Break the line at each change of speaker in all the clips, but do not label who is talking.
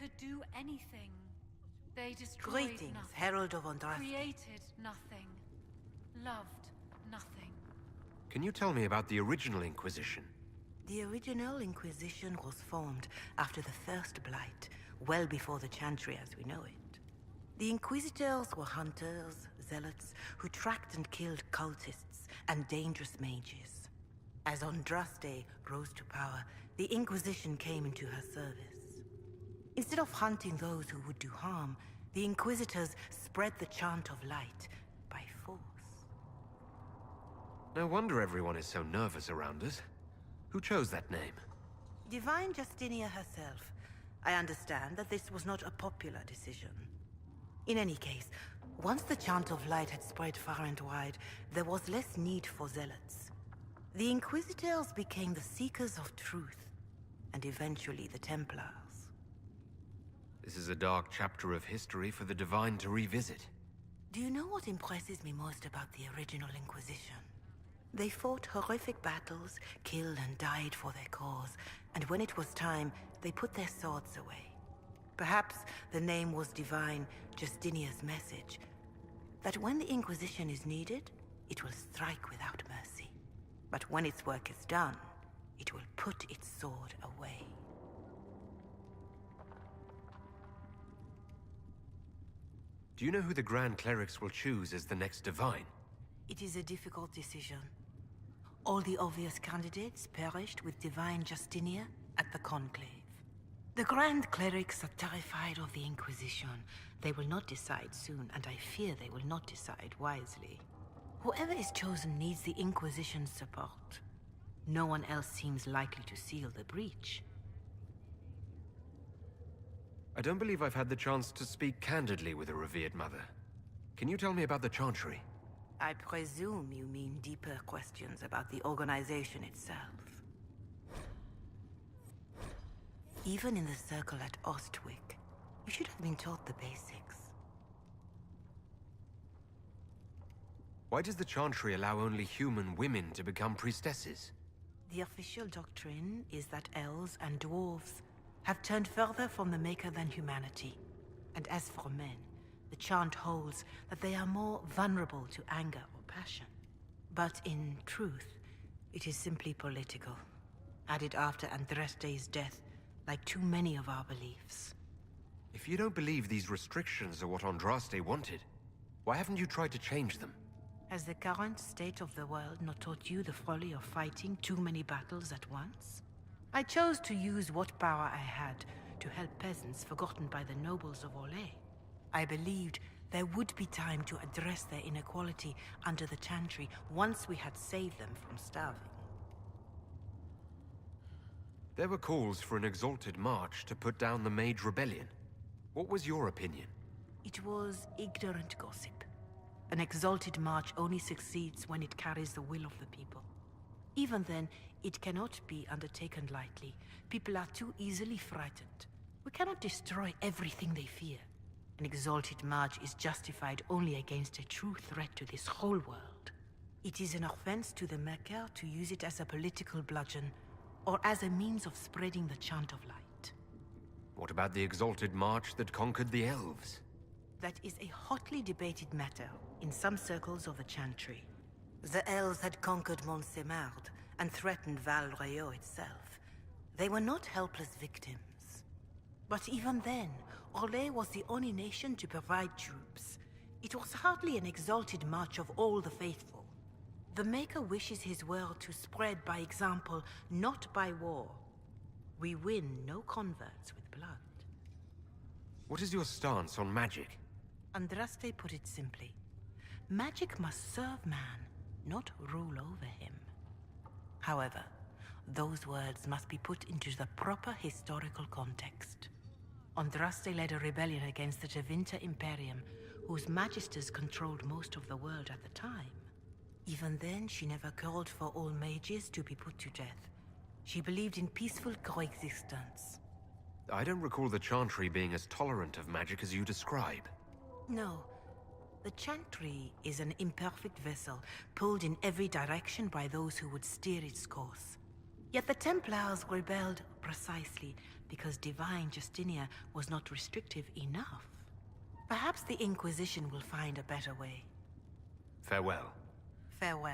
could do anything. They destroyed
Greetings,
nothing.
Herald of Andraste.
Created nothing. Loved nothing.
Can you tell me about the original Inquisition?
The original Inquisition was formed after the First Blight, well before the Chantry as we know it. The Inquisitors were hunters, zealots, who tracked and killed cultists and dangerous mages. As Andraste rose to power, the Inquisition came into her service. Instead of hunting those who would do harm, the Inquisitors spread the chant of light by force.
No wonder everyone is so nervous around us. Who chose that name?
Divine Justinia herself. I understand that this was not a popular decision. In any case, once the chant of light had spread far and wide, there was less need for zealots. The Inquisitors became the seekers of truth, and eventually the Templars.
This is a dark chapter of history for the Divine to revisit.
Do you know what impresses me most about the original Inquisition? They fought horrific battles, killed and died for their cause, and when it was time, they put their swords away. Perhaps the name was Divine Justinia's message, that when the Inquisition is needed, it will strike without mercy. But when its work is done, it will put its sword away.
Do you know who the Grand Clerics will choose as the next Divine?
It is a difficult decision. All the obvious candidates perished with Divine Justinia at the Conclave. The Grand Clerics are terrified of the Inquisition. They will not decide soon, and I fear they will not decide wisely. Whoever is chosen needs the Inquisition's support. No one else seems likely to seal the breach.
I don't believe I've had the chance to speak candidly with a revered mother. Can you tell me about the Chantry?
I presume you mean deeper questions about the organization itself. Even in the circle at Ostwick, you should have been taught the basics.
Why does the Chantry allow only human women to become priestesses?
The official doctrine is that elves and dwarves have turned further from the Maker than humanity. And as for men, the chant holds that they are more vulnerable to anger or passion. But in truth, it is simply political, added after Andraste's death, like too many of our beliefs.
If you don't believe these restrictions are what Andraste wanted, why haven't you tried to change them?
Has the current state of the world not taught you the folly of fighting too many battles at once? I chose to use what power I had to help peasants forgotten by the nobles of Orlais. I believed there would be time to address their inequality under the Chantry once we had saved them from starving.
There were calls for an exalted march to put down the Mage Rebellion. What was your opinion?
It was ignorant gossip. An exalted march only succeeds when it carries the will of the people. Even then, it cannot be undertaken lightly. People are too easily frightened. We cannot destroy everything they fear. An exalted march is justified only against a true threat to this whole world. It is an offense to the Maker to use it as a political bludgeon, or as a means of spreading the chant of light.
What about the exalted march that conquered the elves?
That is a hotly debated matter in some circles of the Chantry. The elves had conquered Montsemard and threatened Val Royeaux itself. They were not helpless victims. But even then, Orlais was the only nation to provide troops. It was hardly an exalted march of all the faithful. The Maker wishes his world to spread by example, not by war. We win no converts with blood.
What is your stance on magic?
Andraste put it simply. Magic must serve man, not rule over him. However, those words must be put into the proper historical context. Andraste led a rebellion against the Tevinter Imperium, whose magisters controlled most of the world at the time. Even then, she never called for all mages to be put to death. She believed in peaceful coexistence.
I don't recall the Chantry being as tolerant of magic as you describe.
No. The Chantry is an imperfect vessel, pulled in every direction by those who would steer its course. Yet the Templars rebelled precisely because divine Justinia was not restrictive enough. Perhaps the Inquisition will find a better way.
Farewell.
Farewell.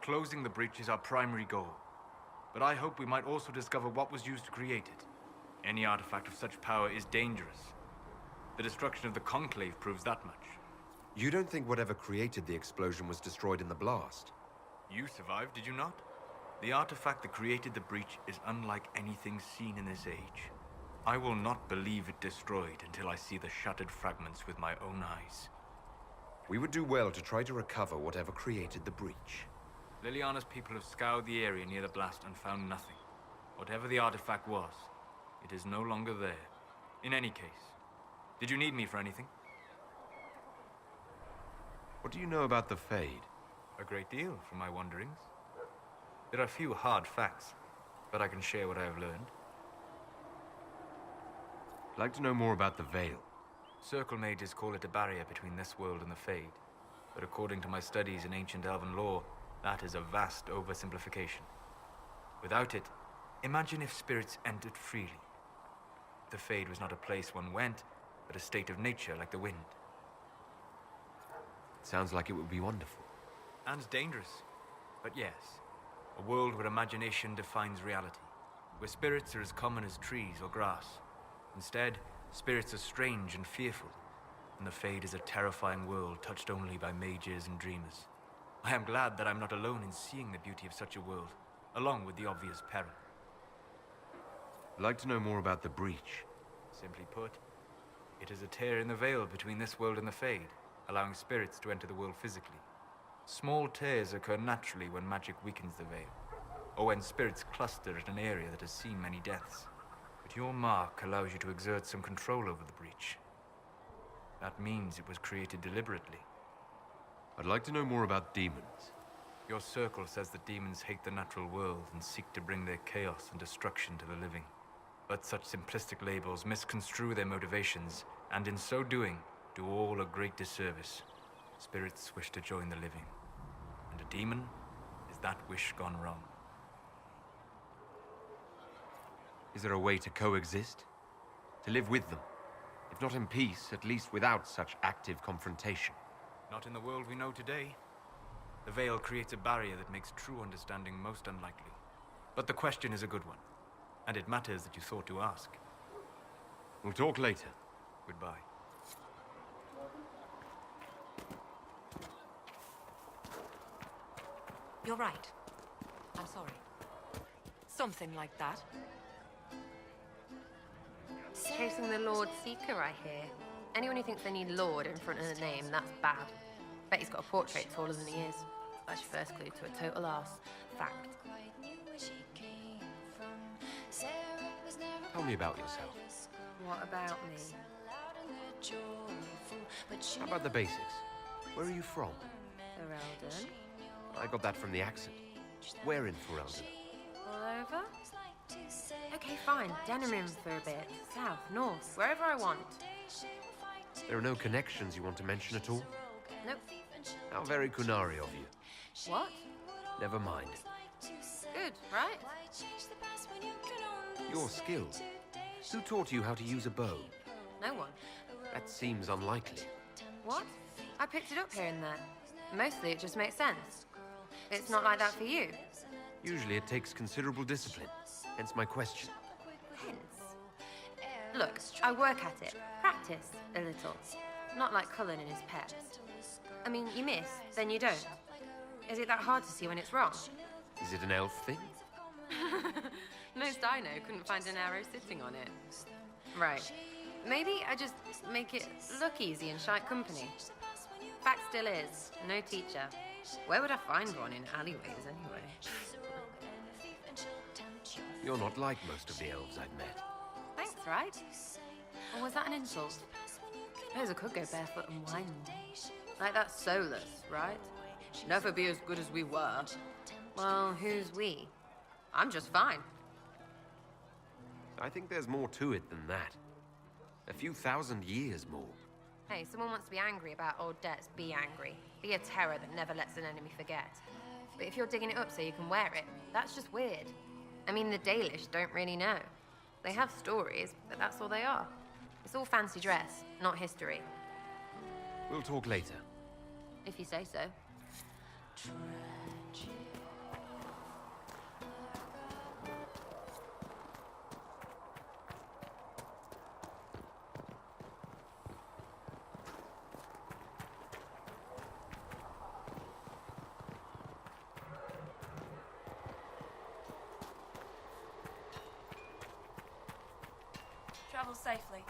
Closing the breach is our primary goal, but I hope we might also discover what was used to create it. Any artifact of such power is dangerous. The destruction of the Conclave proves that much.
You don't think whatever created the explosion was destroyed in the blast?
You survived, did you not? The artifact that created the breach is unlike anything seen in this age. I will not believe it destroyed until I see the shattered fragments with my own eyes.
We would do well to try to recover whatever created the breach.
Liliana's people have scoured the area near the blast and found nothing. Whatever the artifact was, it is no longer there. In any case, did you need me for anything?
What do you know about the Fade?
A great deal from my wanderings. There are few hard facts, but I can share what I have learned.
I'd like to know more about the Veil.
Circle mages call it a barrier between this world and the Fade, but according to my studies in ancient elven lore, that is a vast oversimplification. Without it, imagine if spirits entered freely. The Fade was not a place one went, but a state of nature like the wind.
It sounds like it would be wonderful.
And dangerous. But yes, a world where imagination defines reality, where spirits are as common as trees or grass. Instead, spirits are strange and fearful, and the Fade is a terrifying world touched only by mages and dreamers. I am glad that I'm not alone in seeing the beauty of such a world, along with the obvious peril.
I'd like to know more about the breach.
Simply put, it is a tear in the veil between this world and the Fade, allowing spirits to enter the world physically. Small tears occur naturally when magic weakens the veil, or when spirits cluster at an area that has seen many deaths. But your mark allows you to exert some control over the breach. That means it was created deliberately.
I'd like to know more about demons.
Your circle says that demons hate the natural world and seek to bring their chaos and destruction to the living. But such simplistic labels misconstrue their motivations, and in so doing, do all a great disservice. Spirits wish to join the living, and a demon is that wish gone wrong.
Is there a way to coexist? To live with them? If not in peace, at least without such active confrontation.
Not in the world we know today. The Veil creates a barrier that makes true understanding most unlikely. But the question is a good one, and it matters that you thought to ask.
We'll talk later.
Goodbye.
You're right. I'm sorry. Something like that.
Chasing the Lord Seeker, I hear. Anyone who thinks they need Lord in front of the name, that's bad. Bet he's got a portrait taller than he is. That's your first clue to a total arse. Fact.
Tell me about yourself.
What about me?
How about the basics? Where are you from?
Ferelden?
I got that from the accent. Where in Ferelden?
All over? Okay, fine. Denerim for a bit. South, north, wherever I want.
There are no connections you want to mention at all?
Nope.
How very Kunari of you.
What?
Never mind.
Good, right?
Your skill. Who taught you how to use a bow?
No one.
That seems unlikely.
What? I picked it up here and there. Mostly it just makes sense. It's not like that for you.
Usually it takes considerable discipline. Hence my question.
Hence. Look, I work at it. Practice a little. Not like Cullen and his pets. I mean, you miss, then you don't. Is it that hard to see when it's wrong?
Is it an elf thing?
Most I know couldn't find an arrow sitting on it. Right. Maybe I just make it look easy in shite company. Fact still is, no teacher. Where would I find one in alleyways anyway?
You're not like most of the elves I've met.
Thanks, right? Or was that an insult? Suppose I could go barefoot and whine more. Like that's soulless, right? Never be as good as we were. Well, who's we? I'm just fine.
I think there's more to it than that. A few thousand years more.
Hey, someone wants to be angry about old debts, be angry. Be a terror that never lets an enemy forget. But if you're digging it up so you can wear it, that's just weird. I mean, the Dalish don't really know. They have stories, but that's all they are. It's all fancy dress, not history.
We'll talk later.
If you say so.
Travel safely.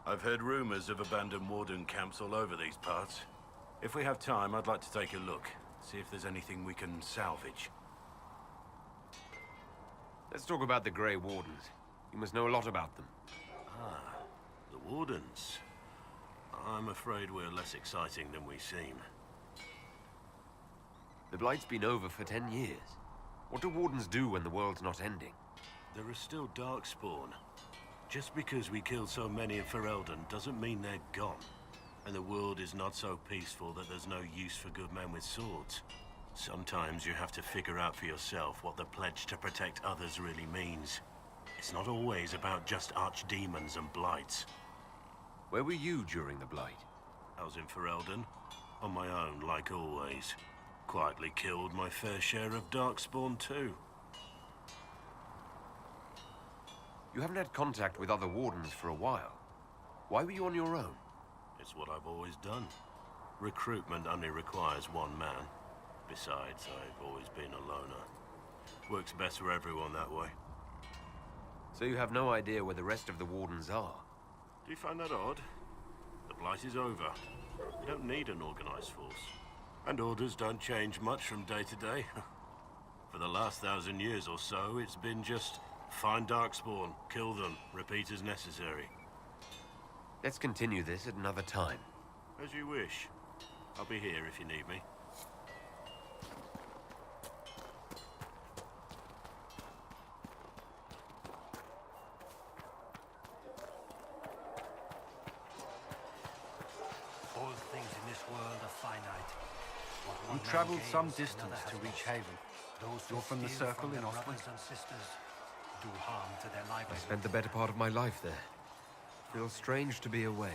I've heard rumors of abandoned warden camps all over these parts. If we have time, I'd like to take a look. See if there's anything we can salvage.
Let's talk about the Grey Wardens. You must know a lot about them.
Ah, the wardens. I'm afraid we're less exciting than we seem.
The Blight's been over for 10 years. What do wardens do when the world's not ending?
There are still Darkspawn. Just because we killed so many in Ferelden doesn't mean they're gone. And the world is not so peaceful that there's no use for good men with swords. Sometimes you have to figure out for yourself what the pledge to protect others really means. It's not always about just archdemons and blights.
Where were you during the Blight?
I was in Ferelden, on my own like always. Quietly killed my fair share of Darkspawn too.
You haven't had contact with other wardens for a while. Why were you on your own?
It's what I've always done. Recruitment only requires one man. Besides, I've always been a loner. Works best for everyone that way.
So you have no idea where the rest of the wardens are?
Do you find that odd? The Blight is over. We don't need an organized force. And orders don't change much from day to day. For the last 1,000 years or so, it's been just find Darkspawn, kill them, repeat as necessary.
Let's continue this at another time.
As you wish. I'll be here if you need me.
All things in this world are finite.
You travelled some distance to reach Haven. You're from the Circle in Ostwick?
And sisters do harm to their livelihood.
I spent the better part of my life there. Feels strange to be away.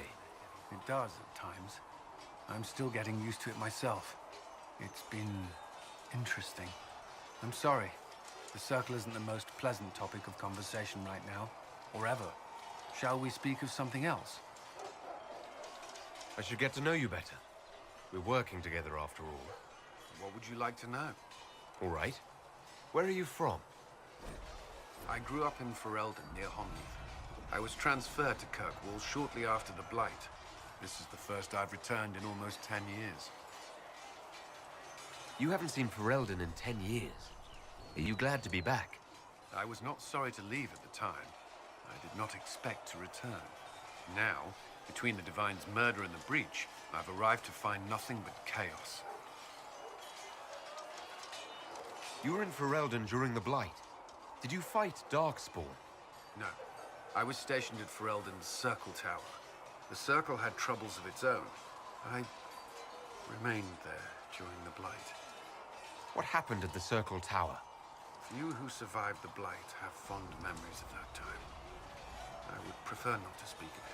It does at times. I'm still getting used to it myself. It's been interesting. I'm sorry. The Circle isn't the most pleasant topic of conversation right now, or ever. Shall we speak of something else?
I should get to know you better. We're working together after all.
What would you like to know?
All right. Where are you from?
I grew up in Ferelden, near Homneath. I was transferred to Kirkwall shortly after the Blight. This is the first I've returned in almost 10 years.
You haven't seen Ferelden in 10 years. Are you glad to be back?
I was not sorry to leave at the time. I did not expect to return. Now, between the Divine's murder and the breach, I've arrived to find nothing but chaos.
You were in Ferelden during the Blight. Did you fight Darkspawn?
No. I was stationed at Ferelden's Circle Tower. The Circle had troubles of its own. I remained there during the Blight.
What happened at the Circle Tower?
Few who survived the Blight have fond memories of that time. I would prefer not to speak of it.